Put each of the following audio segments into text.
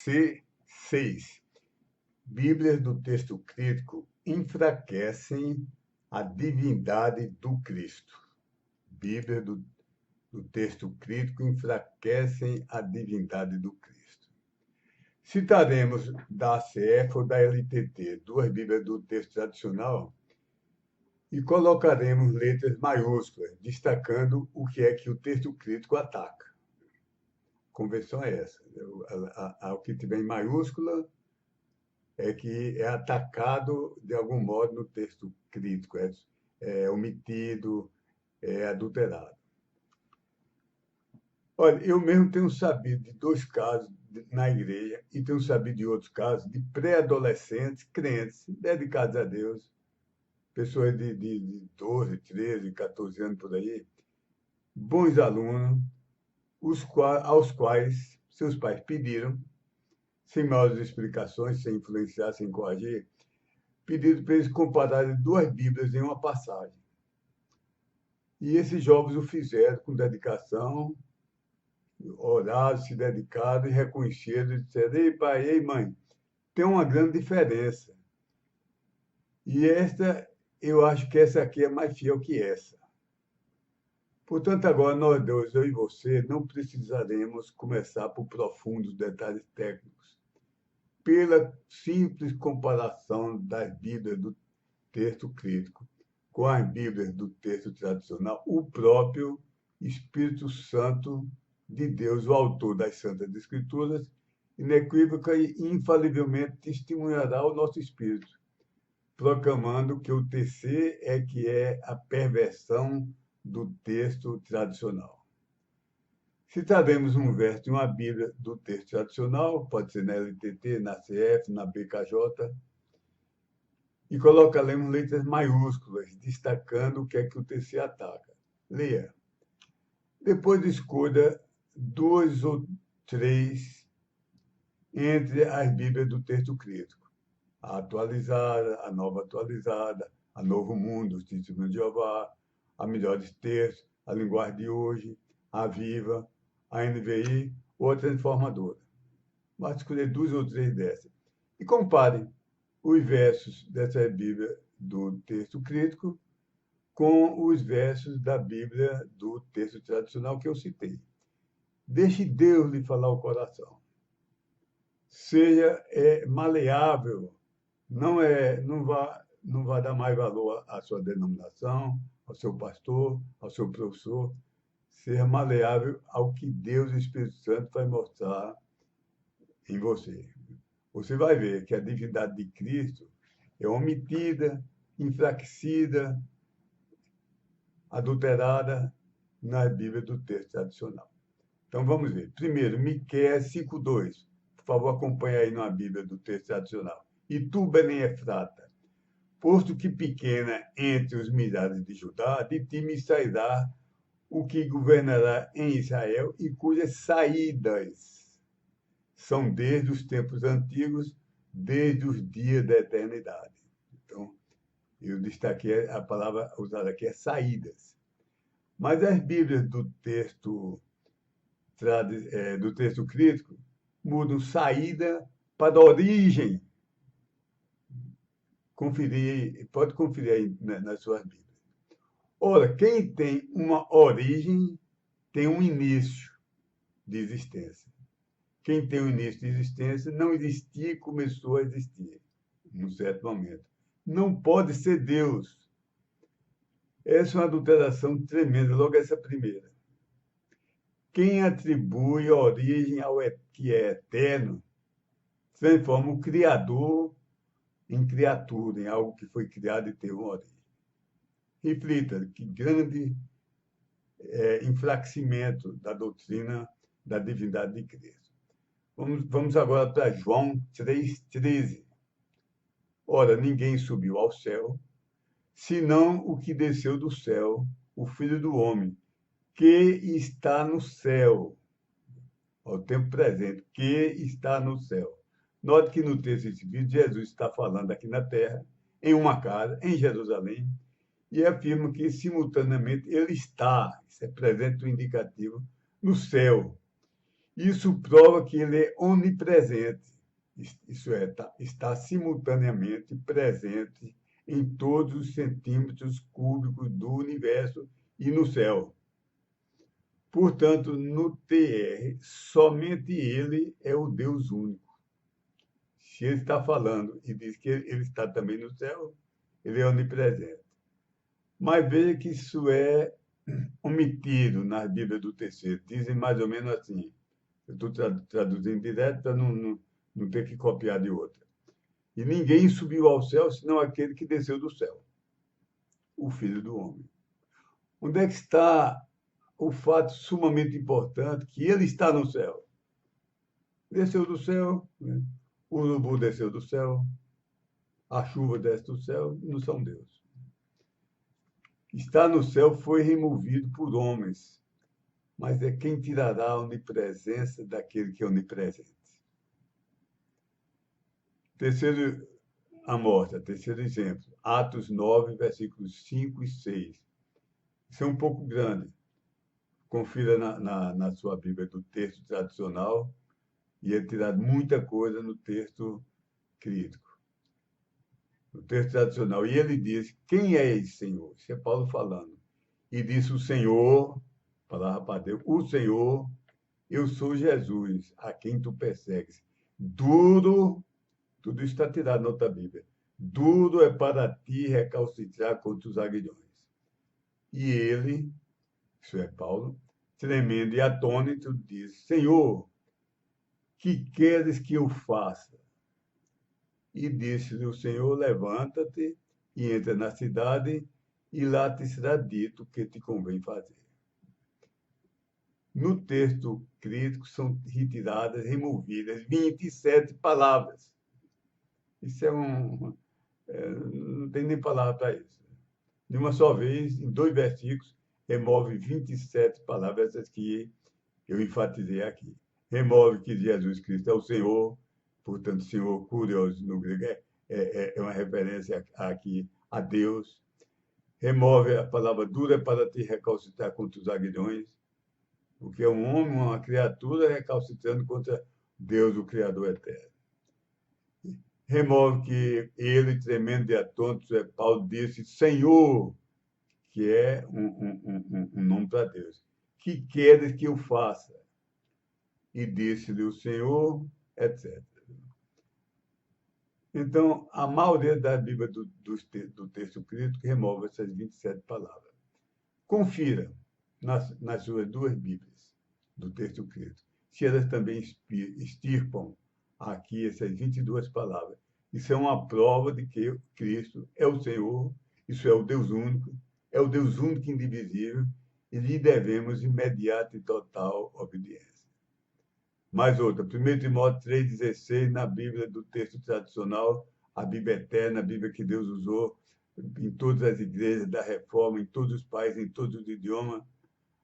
C6. Bíblias do texto crítico enfraquecem a divindade do Cristo. Bíblias do texto crítico enfraquecem a divindade do Cristo. Citaremos da ACF ou da LTT, duas Bíblias do texto tradicional, e colocaremos letras maiúsculas, destacando o que é que o texto crítico ataca. A convenção é essa. O que tiver em maiúscula é que é atacado de algum modo no texto crítico, é omitido, é adulterado. Olha, eu mesmo tenho sabido de dois casos na igreja e tenho sabido de outros casos de pré-adolescentes, crentes, dedicados a Deus, pessoas de 12, 13, 14 anos por aí, bons alunos, aos quais seus pais pediram, sem maiores explicações, sem influenciar, sem corrigir, pediram para eles compararem duas Bíblias em uma passagem. E esses jovens o fizeram com dedicação, oraram, se dedicaram e reconheceram, e disseram: ei, pai, ei, mãe, tem uma grande diferença. E eu acho que essa aqui é mais fiel que essa. Portanto, agora nós dois, eu e você, não precisaremos começar por profundos detalhes técnicos. Pela simples comparação das Bíblias do texto crítico com as Bíblias do texto tradicional, o próprio Espírito Santo de Deus, o autor das Santas Escrituras, inequívoca e infalivelmente testemunhará o nosso espírito, proclamando que o TC é que é a perversão do texto tradicional. Citaremos um verso de uma Bíblia do texto tradicional, pode ser na LTT, na CF, na BKJ, e colocaremos letras maiúsculas, destacando o que é que o TC ataca. Leia. Depois escolha duas ou três entre as Bíblias do texto crítico. A atualizada, a nova atualizada, a Novo Mundo, os Testemunhos de Jeová, a Melhores Textos, a Linguagem de Hoje, a Viva, a NVI ou a Transformadora. Basta escolher duas ou três dessas. E compare os versos dessa Bíblia do texto crítico com os versos da Bíblia do texto tradicional que eu citei. Deixe Deus lhe falar o coração. Seja maleável, não vá dar mais valor à sua denominação, ao seu pastor, ao seu professor. Seja maleável ao que Deus e o Espírito Santo vai mostrar em você. Você vai ver que a divindade de Cristo é omitida, enfraquecida, adulterada na Bíblia do texto tradicional. Então, vamos ver. Primeiro, Miqueias 5:2. Por favor, acompanhe aí na Bíblia do texto tradicional. E tu, Belém Efrata, posto que pequena entre os milhares de Judá, de ti me sairá o que governará em Israel e cujas saídas são desde os tempos antigos, desde os dias da eternidade. Então, eu destaquei a palavra usada aqui, é saídas. Mas as Bíblias do texto crítico mudam saída para origem. Pode conferir aí nas suas Bíblias. Ora, quem tem uma origem tem um início de existência. Quem tem um início de existência não existia e começou a existir, num certo momento. Não pode ser Deus. Essa é uma adulteração tremenda, logo essa primeira. Quem atribui a origem ao que é eterno transforma o Criador em criatura, em algo que foi criado e teve uma origem. Reflita que grande enfraquecimento da doutrina da divindade de Cristo. Vamos agora para João 3,13. Ora, ninguém subiu ao céu, senão o que desceu do céu, o Filho do Homem, que está no céu, ao tempo presente, que está no céu. Note que no texto escrito, Jesus está falando aqui na terra, em uma casa, em Jerusalém, e afirma que, simultaneamente, ele está, isso é presente indicativo, no céu. Isso prova que ele é onipresente, isso é, está simultaneamente presente em todos os centímetros cúbicos do universo e no céu. Portanto, no TR, somente ele é o Deus único. Se ele está falando e diz que ele está também no céu, ele é onipresente. Mas veja que isso é omitido nas Bíblias do terceiro. Dizem mais ou menos assim. Eu estou traduzindo direto para não ter que copiar de outra. E ninguém subiu ao céu senão aquele que desceu do céu, o Filho do Homem. Onde é que está o fato sumamente importante que ele está no céu? Desceu do céu, né? O urubu desceu do céu, a chuva desce do céu, não são Deus. Está no céu foi removido por homens, mas é quem tirará a onipresença daquele que é onipresente. Terceiro, terceiro exemplo, Atos 9, versículos 5 e 6. Isso é um pouco grande. Confira na sua Bíblia do texto tradicional e é tirado muita coisa no texto crítico. No texto tradicional. E ele diz, quem é esse Senhor? Isso é Paulo falando. E disse o Senhor, palavra para Deus, o Senhor, eu sou Jesus, a quem tu persegues. Duro, tudo isso está tirado na outra Bíblia. Duro é para ti recalcitrar contra os aguilhões. E ele, isso é Paulo, tremendo e atônito, diz, Senhor, que queres que eu faça? E disse-lhe o Senhor, levanta-te e entra na cidade, e lá te será dito o que te convém fazer. No texto crítico são retiradas, removidas 27 palavras. Isso não tem nem palavra para isso. De uma só vez, em 2 versículos, remove 27 palavras, essas que eu enfatizei aqui. Remove que Jesus Cristo é o Senhor, portanto, Senhor, Kurios, no grego, é uma referência aqui a Deus. Remove a palavra dura para te recalcitrar contra os aguilhões, porque é um homem, uma criatura recalcitrando contra Deus, o Criador eterno. Remove que ele, tremendo de atônito, Paulo disse, Senhor, que é um nome para Deus. Que queres que eu faça? E disse-lhe o Senhor, etc. Então, a maioria da Bíblia do texto crítico remove essas 27 palavras. Confira nas suas 2 Bíblias do texto crítico, se elas também extirpam aqui essas 22 palavras. Isso é uma prova de que Cristo é o Senhor, isso é o Deus único e indivisível, e lhe devemos imediata e total obediência. Mais outra, 1 Timóteo 3,16, na Bíblia do texto tradicional, a Bíblia eterna, a Bíblia que Deus usou em todas as igrejas da Reforma, em todos os países, em todos os idiomas,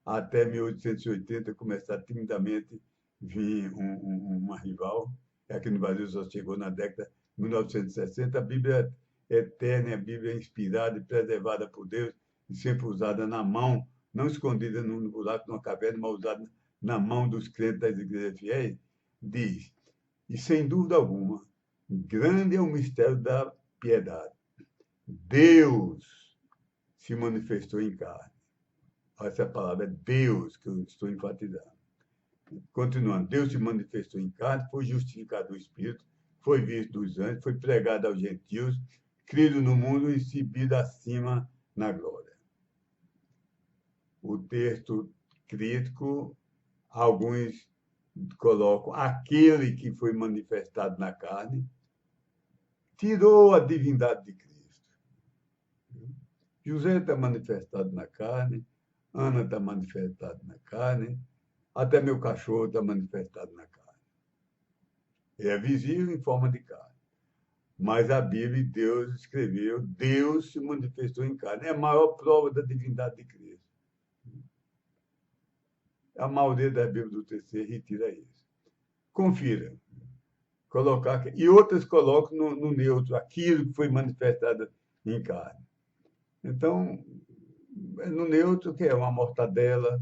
até 1880 começar timidamente vir uma rival. Aqui no Brasil só chegou na década de 1960. A Bíblia eterna, a Bíblia inspirada e preservada por Deus e sempre usada na mão, não escondida no buraco de uma caverna, mas usada na mão dos crentes das igrejas fiéis, diz, e sem dúvida alguma, grande é o mistério da piedade. Deus se manifestou em carne. Essa palavra é Deus que eu estou enfatizando. Continuando, Deus se manifestou em carne, foi justificado do Espírito, foi visto dos anjos, foi pregado aos gentios, crido no mundo e subido acima na glória. O texto crítico, alguns colocam aquele que foi manifestado na carne, tirou a divindade de Cristo. José está manifestado na carne, Ana está manifestada na carne, até meu cachorro está manifestado na carne. É visível em forma de carne. Mas a Bíblia, Deus escreveu, Deus se manifestou em carne. É a maior prova da divindade de Cristo. A maioria da Bíblia do terceiro retira isso. Confira. Colocar, e outras colocam no neutro, aquilo que foi manifestado em carne. Então, no neutro, que é uma mortadela,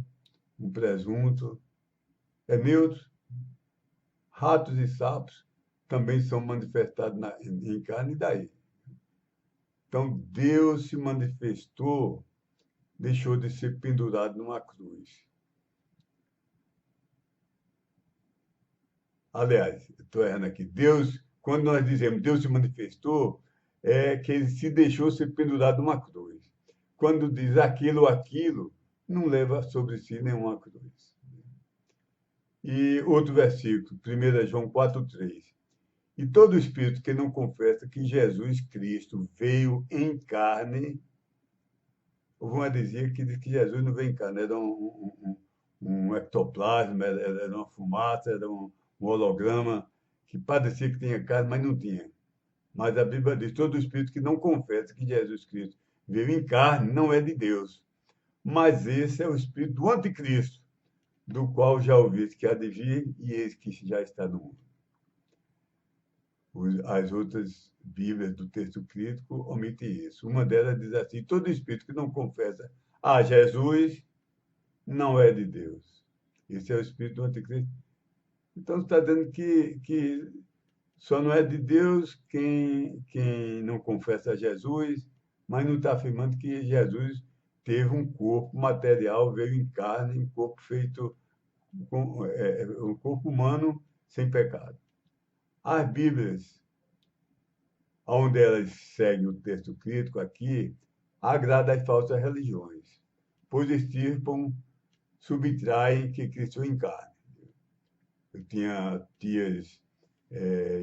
um presunto, é neutro. ratos e sapos também são manifestados em carne, e daí? Então, Deus se manifestou, deixou de ser pendurado numa cruz. Aliás, estou errando aqui. Deus, quando nós dizemos Deus se manifestou, é que ele se deixou ser pendurado numa cruz. Quando diz aquilo ou aquilo, não leva sobre si nenhuma cruz. E outro versículo, 1 João 4,3. E todo espírito que não confessa que Jesus Cristo veio em carne, houve uma heresia que diz que Jesus não veio em carne, era um ectoplasma, era uma fumaça, era um holograma, que parecia que tinha carne, mas não tinha. Mas a Bíblia diz, todo espírito que não confessa que Jesus Cristo veio em carne não é de Deus. Mas esse é o espírito do anticristo, do qual já ouviste que há de vir e eis que já está no mundo. As outras Bíblias do texto crítico omitem isso. Uma delas diz assim, todo espírito que não confessa a Jesus não é de Deus. Esse é o espírito do anticristo. Então, está dizendo que só não é de Deus quem não confessa a Jesus, mas não está afirmando que Jesus teve um corpo material, veio em carne, um corpo feito, um corpo humano sem pecado. As Bíblias, onde elas seguem o texto crítico aqui, agrada às falsas religiões, pois extirpam, subtraem que Cristo encarne. Eu tinha tias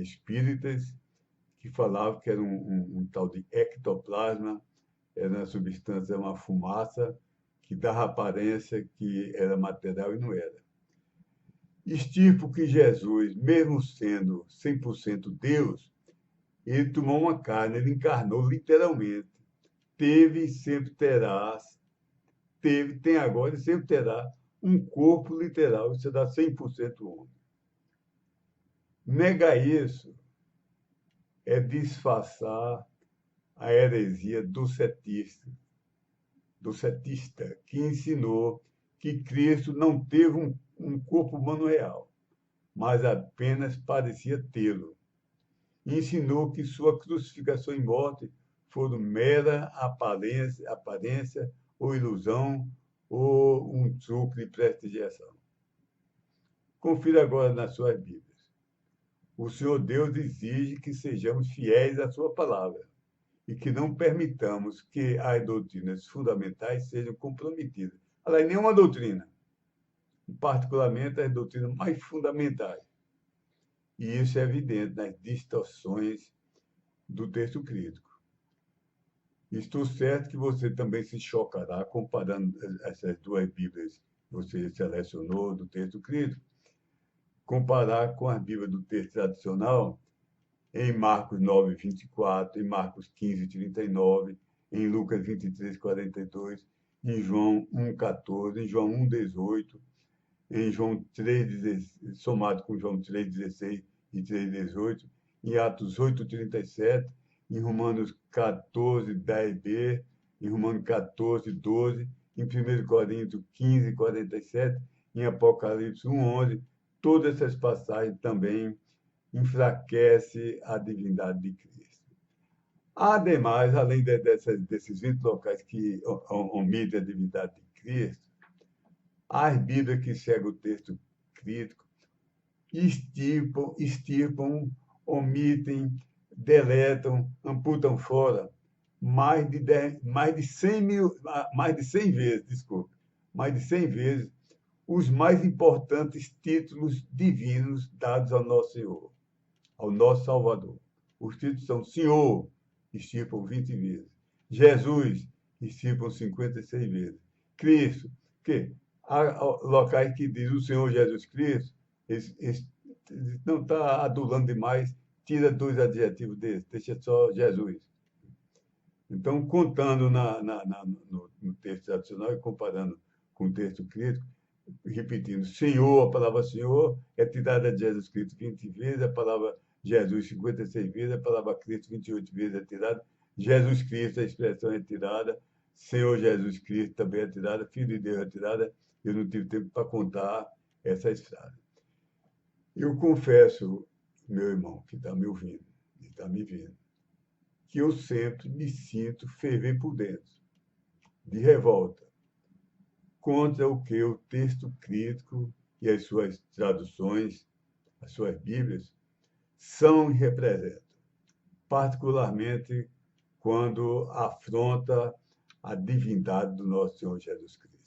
espíritas que falavam que era um tal de ectoplasma, era uma substância, uma fumaça, que dava aparência que era material e não era. Extirpo que Jesus, mesmo sendo 100% Deus, ele tomou uma carne, ele encarnou literalmente. Teve e sempre terá, tem agora e sempre terá um corpo literal, isso dá 100% homem. Negar isso é disfarçar a heresia do cetista, que ensinou que Cristo não teve um corpo humano real, mas apenas parecia tê-lo. Ensinou que sua crucificação e morte foram mera aparência ou ilusão ou um truque de prestigiação. Confira agora nas suas Bíblias. O Senhor Deus exige que sejamos fiéis à sua palavra e que não permitamos que as doutrinas fundamentais sejam comprometidas. Aliás, nenhuma doutrina, particularmente as doutrinas mais fundamentais. E isso é evidente nas distorções do texto crítico. Estou certo que você também se chocará comparando essas duas Bíblias que você selecionou do texto crítico, comparar com as Bíblias do texto tradicional, em Marcos 9, 24, em Marcos 15, 39, em Lucas 23, 42, em João 1, 14, em João 1, 18, em João 3, somado com João 3, 16 e 3, 18, em Atos 8, 37, em Romanos 14, 10b, em Romanos 14, 12, em 1 Coríntios 15, 47, em Apocalipse 1, 11, todas essas passagens também enfraquece a divindade de Cristo. Ademais, além desses 20 locais que omitem a divindade de Cristo, as Bíblias que seguem o texto crítico extirpam, omitem, deletam, amputam fora mais de 100 vezes, desculpe, mais de 100 vezes os mais importantes títulos divinos dados ao nosso Senhor, ao nosso Salvador. Os títulos são Senhor, extirpam 20 vezes. Jesus, extirpam 56 vezes. Cristo, que há locais que diz o Senhor Jesus Cristo, não está adulando demais, tira 2 adjetivos desses, deixa só Jesus. Então, contando no texto tradicional e comparando com o texto crítico, repetindo, Senhor, a palavra Senhor é tirada de Jesus Cristo 20 vezes, a palavra Jesus 56 vezes, a palavra Cristo 28 vezes é tirada, Jesus Cristo, a expressão é tirada, Senhor Jesus Cristo também é tirada, Filho de Deus é tirada, eu não tive tempo para contar essas frases. Eu confesso, meu irmão, que está me ouvindo, e está me vendo, que eu sempre me sinto ferver por dentro, de revolta, contra o que o texto crítico e as suas traduções, as suas Bíblias, são e representam, particularmente quando afronta a divindade do nosso Senhor Jesus Cristo.